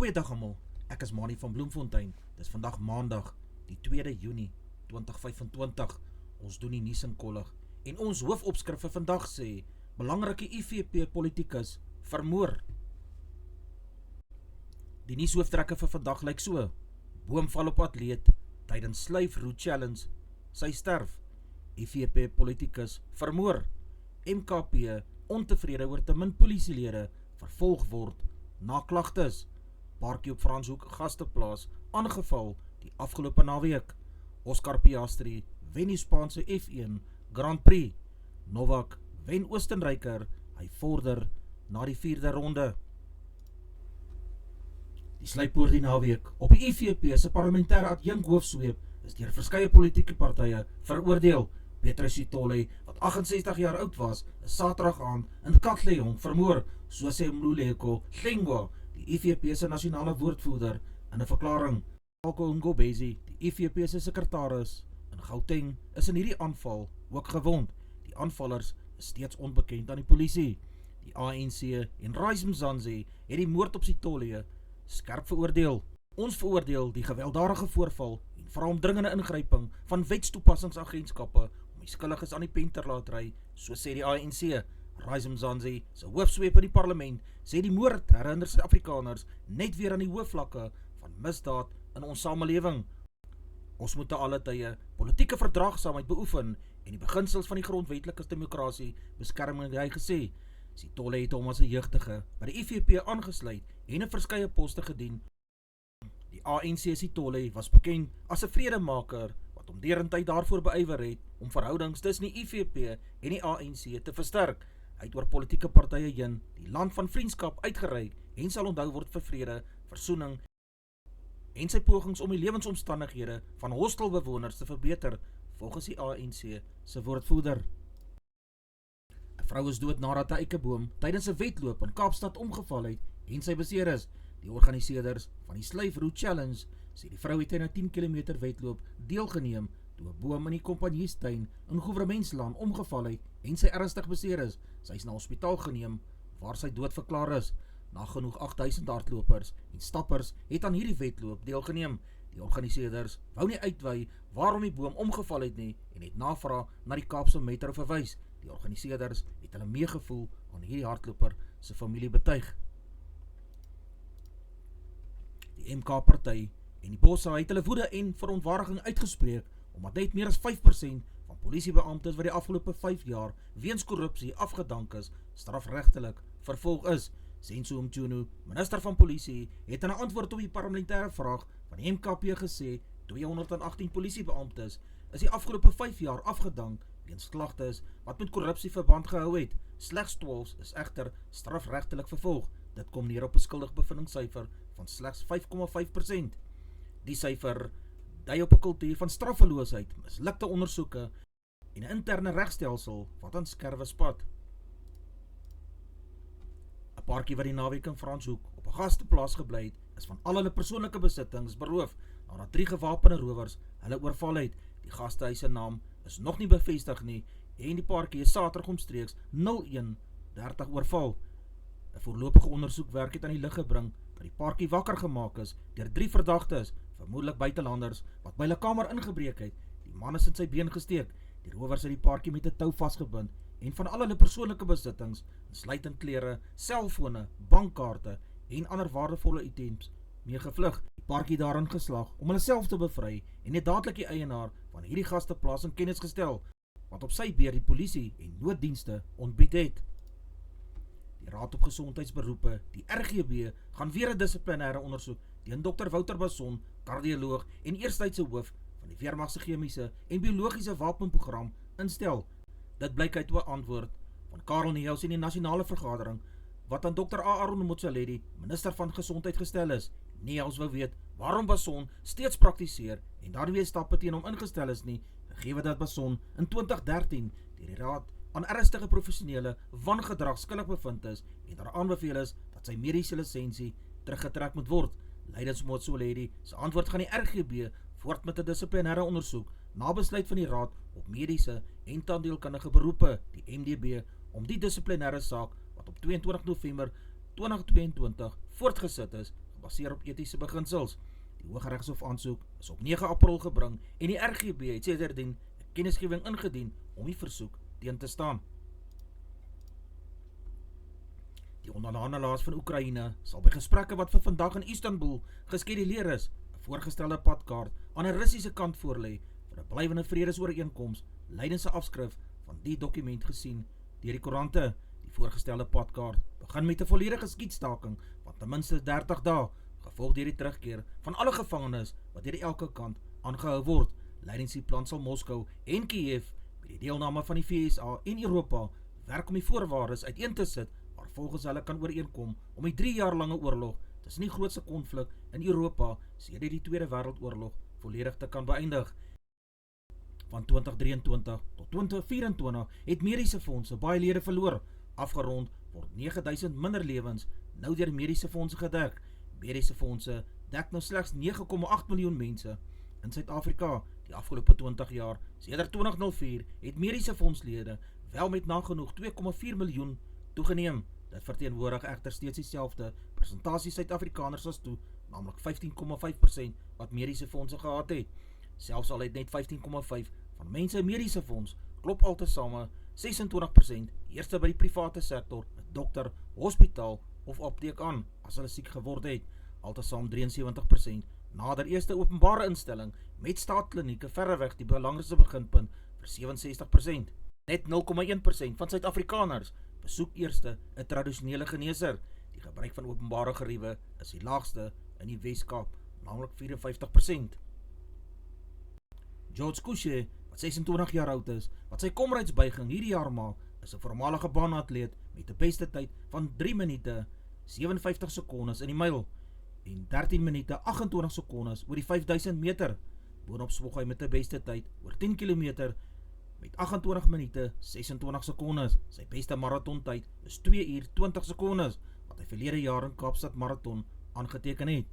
Goeiedag almal, ek is Mani van Bloemfontein. Dis vandag maandag, die 2de Junie 2025. Ons doen die nuus in kollig. En ons hoofopskrif vir vandag sê, belangrike IFP politikus vermoor. Die nuushoofdtrekke vir vandag lyk so: boom val op atleet tydens Slave Route Challenge, sy sterf. IFP politikus vermoor. MKP ontevrede oor te min polisielede vervolg word na klagtes. Parkie op Franshoek gasteplaas aangeval die afgelope naweek. Oscar Piastri wen die Spaanse F1 Grand Prix. Novak wen Oostenryker, hy vorder na die 4de ronde. Die sluippoort die naweek op die IFP se parlementêre adjunkhoofsweep is deur verskeie politieke partye veroordeel. Petrus Sithole, wat 68 jaar oud was, is Saterdag aand in Katlehong vermoor, so sê Mluleko Hlengwa, die IFP se nasionale woordvoerder, in 'n verklaring. Alko Ngobezi, die IFP se sekretaris in Gauteng, is in hierdie aanval ook gewond. Die aanvallers is steeds onbekend aan die polisie. Die ANC en Rise Mzansi het die moord op Sithole skerp veroordeel. Ons veroordeel die gewelddadige voorval en vra om dringende ingryping van wetstoepassingsagentskappe om die skuldiges aan die pen te laat ry, so sê die ANC. Rise Mzansi, se hoofsweep in die parlement, sê die moord herinner Suid-Afrikaners net weer aan die hoë vlakke van misdaad in ons samelewing. Ons moet te alle tye politieke verdraagsaamheid beoefen en die beginsels van die grondwetlike demokrasie beskerm, het hy gesê. Sithole het hom as 'n jeugdige by die IFP aangesluit en 'n verskeie poste gedien. Die ANC Sithole was bekend as 'n vredemaker wat hom derentyd daarvoor beywer het om verhoudings tussen die IFP en die ANC te versterk. Hy het oor politieke partye heen die land van vriendskap uitgereik en sal onthou word vir vrede, versoening en sy pogings om die lewensomstandighede van hostelbewoners te verbeter, volgens die ANC se woordvoerder. 'n Vrou is dood nadat 'n eikeboom tydens 'n wedloop in Kaapstad omgeval het en sy beseer is. Die organiseerders van die Slave Route Challenge sê die vrou het in 'n 10 km wedloop deelgeneem toe 'n boom in die Kompanjiestuin in Gouvermentslaan omgeval het en sy ernstig beseer is. Sy is na hospitaal geneem waar sy dood verklaar is. Nagenoeg 8000 hardlopers en stappers het aan hierdie wedloop deelgeneem. Die organiseerders wou nie uitwy waarom die boom omgeval het nie en het navraag na die Kaapse Metro verwys. Die organiseerders het hulle meegevoel aan hierdie hardloper se familie betuig. Die MK-party en die bosse het hulle woede en verontwaardiging uitgespreek omdat net meer as 5% van polisiebeamptes wat die afgelope 5 jaar weens korrupsie afgedank is, strafregtelik vervolg is. Senzo Mchunu, minister van polisie, het in 'n antwoord op die parlementêre vraag van die MKP gesê 218 polisiebeamptes is die afgelope 5 jaar afgedank weens klagtes wat met korrupsie verband gehou het. Slegs 12 is egter strafregtelik vervolg. Dit kom neer op 'n skuldigbevindingssyfer van slegs 5,5%. Die syfer dui op 'n kultuur van straffeloosheid, mislukte ondersoeke en 'n interne regstelsel wat aan skerwe spat. 'n Paartjie wat die naweek in Franshoek op 'n gasteplaas gebly het, is van al hulle persoonlike besittings beroof nadat 3 gewapende rowers hulle oorval het. Die gastehuis se naam is nog nie bevestig nie en die paartjie is Saterdag omstreeks 01:30 oorval. 'n Voorlopige ondersoekwerk het aan die lig gebring dat die paartjie wakker gemaak is deur 3 verdagtes, vermoedelik buitelanders, wat by hulle kamer ingebreek het. Die man is in sy been gesteek. Die rowers het die paartjie met 'n tou vasgebind en van al hulle persoonlike besittings, insluitend klere, selfone, bankkaarte en ander waardevolle items, mee gevlug. Die paartjie daarin geslaag om hulle self te bevry en het dadelik die eienaar van hierdie gasteplaas in kennis gestel, wat op sy beurt die polisie en nooddienste ontbied het. Die Raad op Gesondheidsberoepe, die RGB, gaan weer 'n dissiplinêre ondersoek teen Dr. Wouter Basson, kardioloog en eerstydse hoof van die Weermag se chemiese en biologiese wapenprogram instel. Dit blyk uit 'n antwoord van Karel Niehaus in die nasionale vergadering wat aan Dr. Aaron Motsoaledi, minister van Gesondheid, gestel is. Niehaus wou weet waarom Basson steeds praktiseer en daar nie weer stappe teen hom ingestel is nie, gegee dat Basson in 2013 deur die Raad aan ernstige professionele wangedrag skuldig bevind is en daar aanbeveel is dat sy mediese lisensie teruggetrek moet word. Lydens Motsoaledi se antwoord gaan die RGB voort met 'n dissiplinêre ondersoek na besluit van die Raad op mediese en tandheelkundige beroepe, die MDB, om die dissiplinêre saak wat op 22 November 2022 voortgesit is, gebaseer op etiese beginsels. Die Hooggeregshof aansoek is op 9 April gebring en die RGB het sedertdien 'n kennisgewing ingedien om die versoek teen te staan. Die onderhandelaars van Oekraïne sal by gesprekke wat vir vandag in Istanbul geskeduleer is, 'n voorgestelde padkaart aan 'n Russiese kant voorlê vir 'n blywende vredesooreenkoms lydens 'n afskrif van die dokument gesien deur die koerante. Die voorgestelde padkaart begin met 'n volledige skietstaking van ten minste 30 dae, gevolg deur die terugkeer van alle gevangenes wat deur elke kant aangehou word. Lydens die plan sal Moskou en Kiev met die deelname van die VSA en Europa werk om die voorwaardes uiteen te sit waar volgens hulle kan ooreenkom om die 3 jaar lange oorlog tussen die grootste konflik in Europa sedert die Tweede Wêreldoorlog volledig te kan beëindig. Van 2023 tot 2024 het mediese fondse baie lede verloor. Afgerond word 9000 minder lewens nou deur mediese fondse gedek. Mediese fondse dek nou slegs 9,8 miljoen mense in Suid-Afrika. Die afgelope 20 jaar, sedert 2004, het mediese fondslede wel met nagenoeg 2,4 miljoen toegeneem. Dit verteenwoordig egter steeds dieselfde persentasie Suid-Afrikaners as toe, naamlik 15,5% wat mediese fondse gehad het. Selfs al het net 15,5% van mense 'n mediese fonds, klop altesaame 26% eerste by die private sektor, 'n dokter, hospitaal of apteek aan as hulle siek geword het. Altesaam 73% nader eerste openbare instelling met staatklinieke verreweg die belangrikste beginpunt vir 67%. Net 0,1% van Suid-Afrikaners besoek eerste 'n tradisionele geneesheer. Die gebruik van openbare geriewe is die laagste in die Wes-Kaap, naamlik 54%. George Kushe, wat 26 jaar oud is, wat sy komrydsbuiging hierdie jaar maak, is 'n voormalige baanatleet met 'n beste tyd van 3 minute 57 sekondes in die myl en 13 minute 28 sekondes oor die 5000 meter. Boonop spog hy met 'n beste tyd oor 10 km met 28 minute 26 sekondes. Sy beste marathontyd is 2 uur 20 sekondes, wat hy verlede jaar in Kaapstad marathon aangeteken het.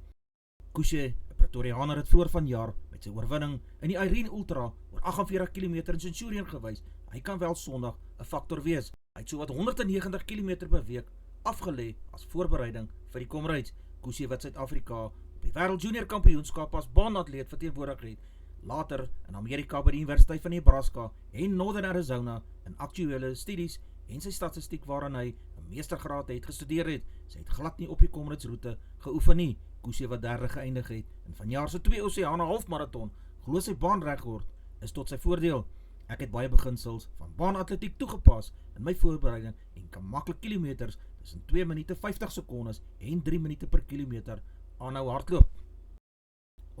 Kushe, 'n Pretoriaaner, het vroeër vanjaar met sy oorwinning in die Irene Ultra oor 48 km in Centurion gewys. Hy kan wel Sondag 'n faktor wees. Hy het sowat 190 km per week afgelê as voorbereiding vir die komryds. Kushe, wat Suid-Afrika op die Wêreld Junior Kampioenskap as baanatleet verteenwoordig het, later in Amerika by die Universiteit van Nebraska en Northern Arizona in aktuele studies en sy statistiek waarin hy 'n meestergraad het gestudeer het. Sy het glad nie op die komrydsroete geoefen nie. Kushe, wat derde geëindig het en vanjaar se 2 Oseane halfmarathon, glo sy baanrekord is tot sy voordeel. Ek het baie beginsels van baanatletiek toegepas in my voorbereiding en kan maklik kilometers tussen 2 minute 50 sekondes en 3 minute per kilometer aanhou hardloop.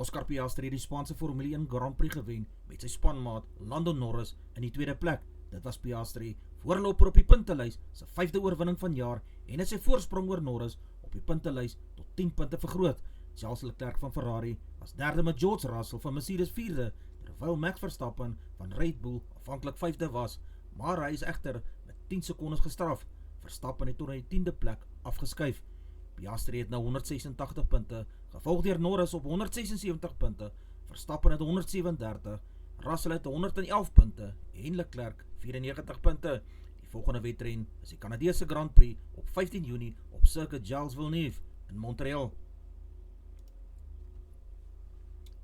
Oscar Piastri het die Spaanse Formule 1 Grand Prix gewen met sy spanmaat Lando Norris in die tweede plek. Dit was Piastri, voorloper op die puntelys, sy 5de oorwinning van jaar en het sy voorsprong oor Norris op die puntelys tot 10 punte vergroot. Charles Leclerc van Ferrari was derde met George Russell van Mercedes vierde, terwyl Max Verstappen van Red Bull afhanklik 5de was, maar hy is egter met 10 sekondes gestraf. Verstappen het tot die 10de plek afgeskuif. Piastri het nou 186 punte, gevolg deur Norris op 176 punte, Verstappen het 137, Russell het 111 punte en Leclerc 94 punte. Die volgende wedren is die Canadese Grand Prix op 15 Junie op Circuit Gilles Villeneuve in Montreal.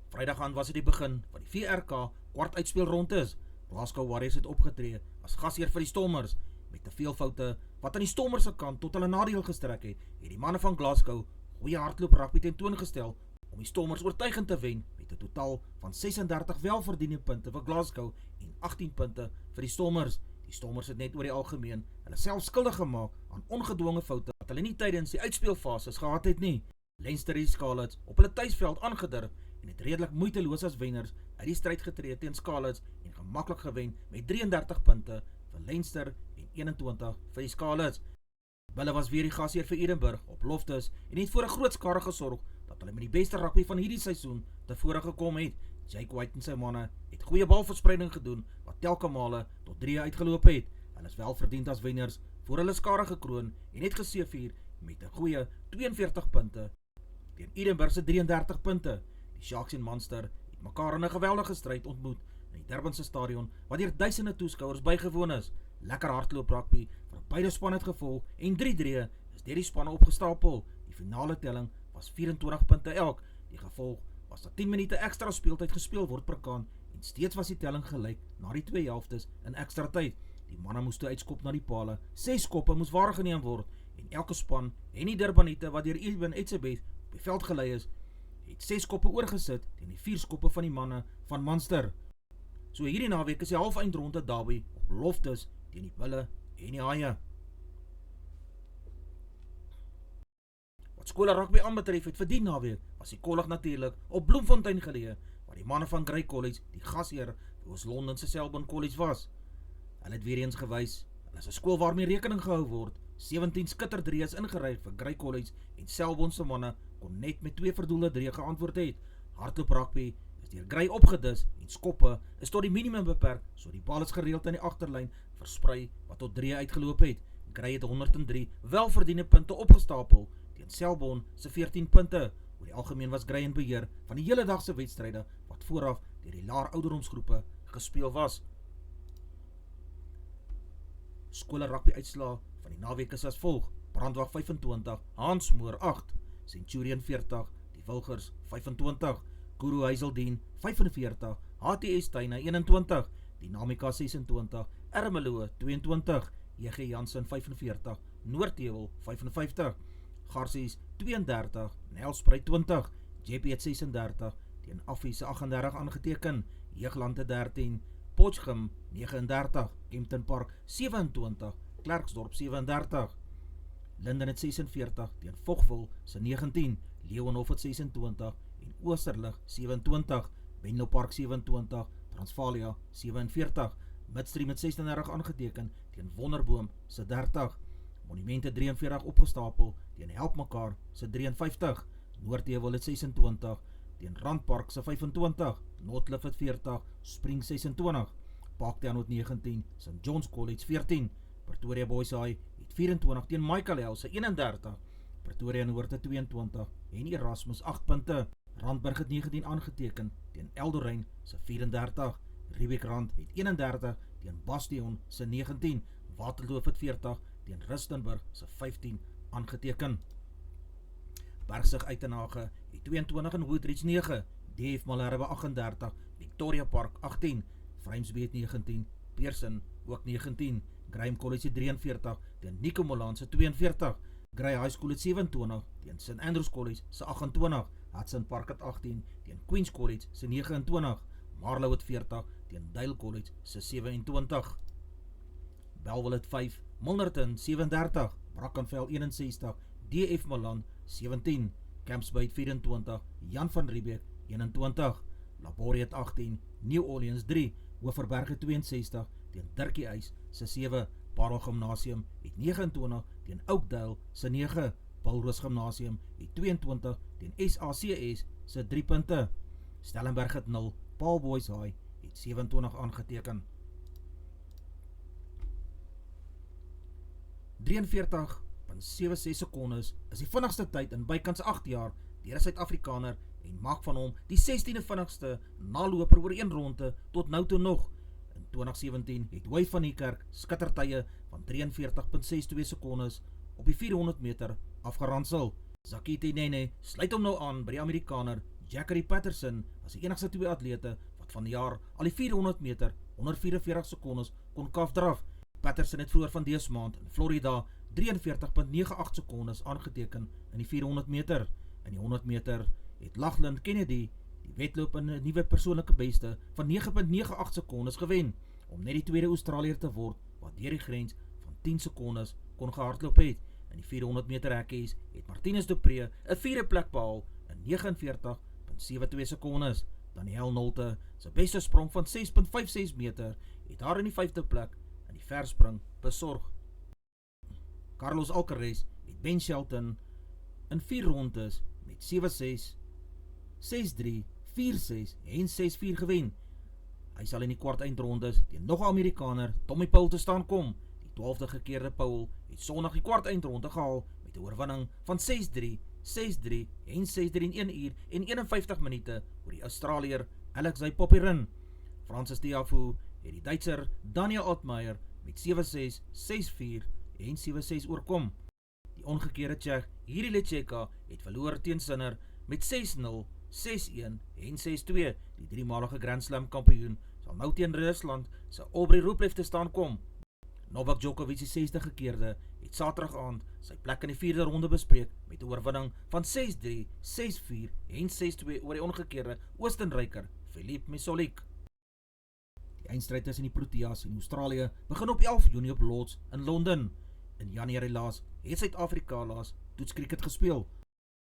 Vrydag aan was dit die begin van die VRK kwartuitspeelronde is. Glasgow Warriors het opgetree as gasheer vir die Stormers. Met te veel foute wat aan die Stormers se kant tot hulle nadeel gestrek het die manne van Glasgow goeie hardloop rugby tentoongestel om die Stormers oortuigend te wen met 'n totaal van 36 welverdiende punte vir Glasgow en 18 punte vir die Stormers. Die Stormers het net oor die algemeen hulle self skuldig gemaak aan ongedwonge foute wat hulle nie tydens die uitspeelfases gehad het nie. Leinster het die Scarlets op hulle tuisveld aangedurf en het redelik moeiteloos as wenners uit die stryd getree teen Scarlets en gemaklik gewen met 33 punte vir Leinster en 21 vir die Scarlets. Hulle was weer die gasheer vir Edinburgh op Loftus en het voor 'n groot skare gesorg dat hulle met die beste rugby van hierdie seisoen tevore gekom het. Jake White en sy manne het goeie balverspreiding gedoen wat telke male tot 3 uitgeloop het. Hulle is wel verdiend as wenners voor hulle skare gekroon en het geseëvier met 'n goeie 42 punte teen Edinburgh se 33 punte. Die Sharks en Munster het mekaar in 'n geweldige stryd ontmoet in die Durbanse stadion waar deur duisende toeskouers bygewoon is. Lekker hardloop rugby wat beide spanne het gevolg en 3-3 is deur die spanne opgestapel. Die finale telling was 24 punte elk. Die gevolg was dat 10 minute extra speeltyd gespeel word per kan en steeds was die telling gelyk na die 2 helftes in extra tyd. Die manne moes toe uitskop na die pale, 6 skoppe moes waargeneem word en elke span en die Durbanite wat deur Ibn Etzebeth op die veld gelei is, het 6 skoppe oorgesit teen die 4 skoppe van die manne van Munster. So hierdie naweek is die halfeindronde derby op Loftus teen die Bulle en die Haie. Wat skole rugby aanbetref het vir die naweek, was die kollig natuurlik op Bloemfontein geleë, waar die manne van Grey College die gasheer vir Oos-London se Selborne College was. Hulle het weer eens gewys, hulle is 'n skool waarmee rekening gehou word. 17 skitterdrie is ingeryg vir Grey College en Selborne se manne kon net met 2 verdoelde drie geantwoord het. Hardloop rugby is deur Grey opgedis en skoppe is tot die minimum beperk, so die bal is gereeld in die agterlyn versprei wat tot 3 uitgeloop het. Grey het 103 welverdiende punte opgestapel teen Selborne se 14 punte. Oor die algemeen was Grey in beheer van die hele dag se wedstryde wat vooraf deur die laer ouderdomsgroepe gespeel was. Skole rugby uitslaa van die naweek is as volg: Brandwag 25, Hansmoor 8, Centurion 40, die Wilgers 25, Guru Hazeldean 45, HTS Tuine 21, Dynamica 26, Ermelo 22, EG Jansen 45, Noordheuwel 55, Garsies 32, Nelspruit 20, JP 36, teen Affie se 38 aangeteken, Jeuglande 13, Potchefstroom 39, Kempton Park 27, Klerksdorp 37, Linden het 46, teen Vogwil se 19, Leeuwenhof het 26 en Oosterlig 27, Venlo Park 27, Transvalia 47, Midstream het 36 aangeteken teen Wonderboom se 30, Monumente 43 opgestapel teen Help Mekaar se 53, Noordheuwel het 26 teen Randpark se 25, Noordklif het 40, Spring 26, Parktown het 19, St. John's College 14, Pretoria Boys High het 24 teen Michael se 31, Pretoria Noord het 22 en Erasmus 8 punte, Randburg het 19 aangeteken teen Eldorein se 34, Riebeekrand het 31 teen Bastion se 19, Waterloof het 40 teen Rustenburg se 15 aangeteken. Bergsig Uitenhage het 22 en Woodridge 9, DF Malherbe 38, Victoria Park 18, Vryheidsby het 19, Pearson ook 19, Graham College 43 teen Nico Molaan se 42, Grey High School het 27 teen St. Andrews College se 28, Hudson Park het 18 teen Queen's College se 29, Marlow het 40 teen Dale College se 27, Bellville het 5, Milnerton 37, Brackenfell 61, DF Malan 17, Campsbyt 24, Jan van Riebeeck 21, Labori het 18, New Orleans 3, Hoëverberg het 62 teen Dirkie Uys se 7, Parel Gymnasium het 29 teen Oakdale se 9, Paulrus Gymnasium het 22 teen SACS se 3 punte, Stellenberg het 0, Paul Boys High het 27 aangeteken. 43.76 sekondes is die vinnigste tyd in bykans 8 jaar deur 'n Suid-Afrikaner en maak van hom die 16de vinnigste naloper oor een ronde tot nou toe nog. In 2017 het Wade van Niekerk skittertye van 43.62 sekondes op die 400 meter afgeransel. Zakiti Nene sluit hom nou aan by die Amerikaner Jackery Patterson as die enigste 2 atlete wat van die jaar al die 400 meter 144 sekondes kon kafdraf. Patterson het vroeër van dese maand in Florida 43.98 sekondes aangeteken in die 400 meter. In die 100 meter het Lachlan Kennedy die wedloop in 'n nuwe persoonlike beste van 9.98 sekondes gewen, om net die tweede Australiër te word wat deur die grens van 10 sekondes kon gehardloop het. In die 400 meter hekkies het Martinus du Preez 'n 4de plek behaal in 49.72 sekondes. Danielle Nolte se beste sprong van 6.56 meter het haar in die 5de plek in die verspring besorg. Carlos Alcaraz het Ben Shelton in 4 rondes met 7-6, 6-3, 4-6 en 6-4 gewen. Hy sal in die kwart eindrondes teen nog 'n Amerikaner, Tommy Paul, te staan kom. Die 12de gekeerde Paul het Sondag die kwart eindronde gehaal met 'n oorwinning van 6-3, 6-3 en 6-3 in 1 uur en 51 minute oor die Australiër Alexei Popyrin. Francis Tiafoe het die Duitser Daniel Altmaier met 7-6, 6-4 en 7-6 oorkom. Die ongekeerde Tsjech Jiri Lecheka het verloor teen Sinner met 6-0, 6-1 en 6-2. Die driemalige Grand Slam kampioen sal nou teen Rusland se Aubrey Rublev te staan kom. Novak Djokovic, die 60-gekeerde, het Saterdag aand sy plek in die 4de ronde bespreek met 'n oorwinning van 6-3, 6-4 en 6-2 oor die ongekeerde Oostenryker Filip Mesolik. Die eindstryd tussen die Proteas en Australië begin op 11 Junie op Lords in Londen. In Januarie laas het Suid-Afrika laas toetskriket gespeel.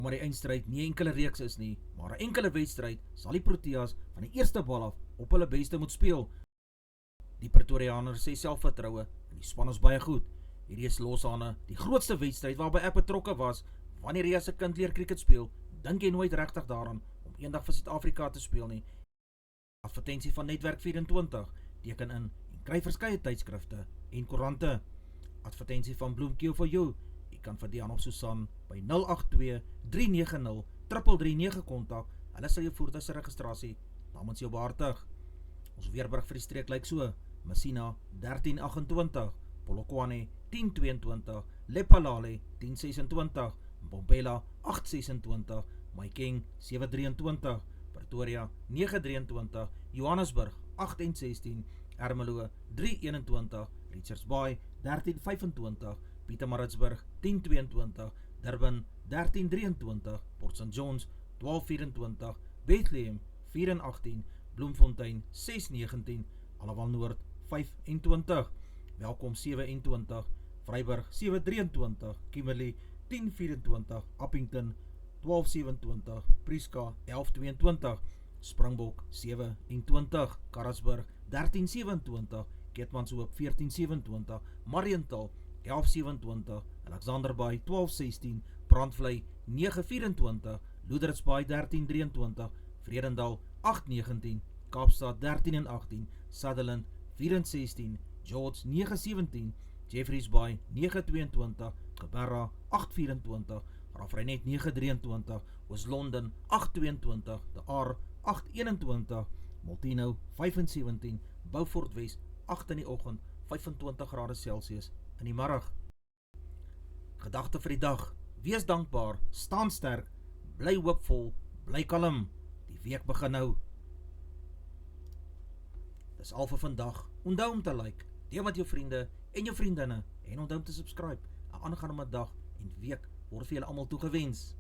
Maar die eindstryd nie enkele reeks is nie, maar 'n enkele wedstryd sal die Proteas van die eerste bal af op hulle beste moet speel. Die Pretoriaaners sê selfvertroue en die span is baie goed. Hierdie is loshane die grootste wedstryd waarby ek betrokke was. Wanneer jy as 'n kind leer kriket speel, dink jy nooit regtig daaraan om eendag vir Suid-Afrika te speel nie. Advertensie van Netwerk 24, teken in en kry verskeie tydskrifte en koerante. Advertensie van Bloemkeel for you. Jy kan vir Dian of Susan by 082 390 3339 kontak. Hulle sal jou voertuig se registrasie namens jou behartig. Ons weerbrug vir die streek lyk so: Messina 1328, Polokwane 1022, Lephalale 1026, Mbombela 826, Mahikeng 723, Pretoria 923, Johannesburg 816, Ermelo 321, Richards Bay 1325, Pietermaritzburg 1022, Durban 1323, Port St Johns 1224, Bethlehem 418, Bloemfontein 619, Alawal Noord 520, Welkom 721, Vryburg 723, Kimberley 1024, Appington 1227, Prieska 1122, Springbok 27, Karasburg 1327, Keetmanshoop 1427, Mariental 1127, Alexanderbaai 1216, Brandvlei 924, Loedertsbaai 1323, Vredendal 819, Kaapstad 1318, Sutherland 416, George 917, Jeffreys Bay 922, Geberra 824, Rafreinet 923, Oos-London 822, De Aar 821, Multino 517, Beaufort Wes 8 in die oggend, 25 grade Celsius in die middag. Gedagte vir die dag: wees dankbaar, staan sterk, bly hoopvol, bly kalm. Die week begin nou. Dis al vir vandag. Onthou om te like, deel met jou vriende en jou vriendinne en onthou om te subscribe. 'n aangename dag en week word vir julle almal toegewens.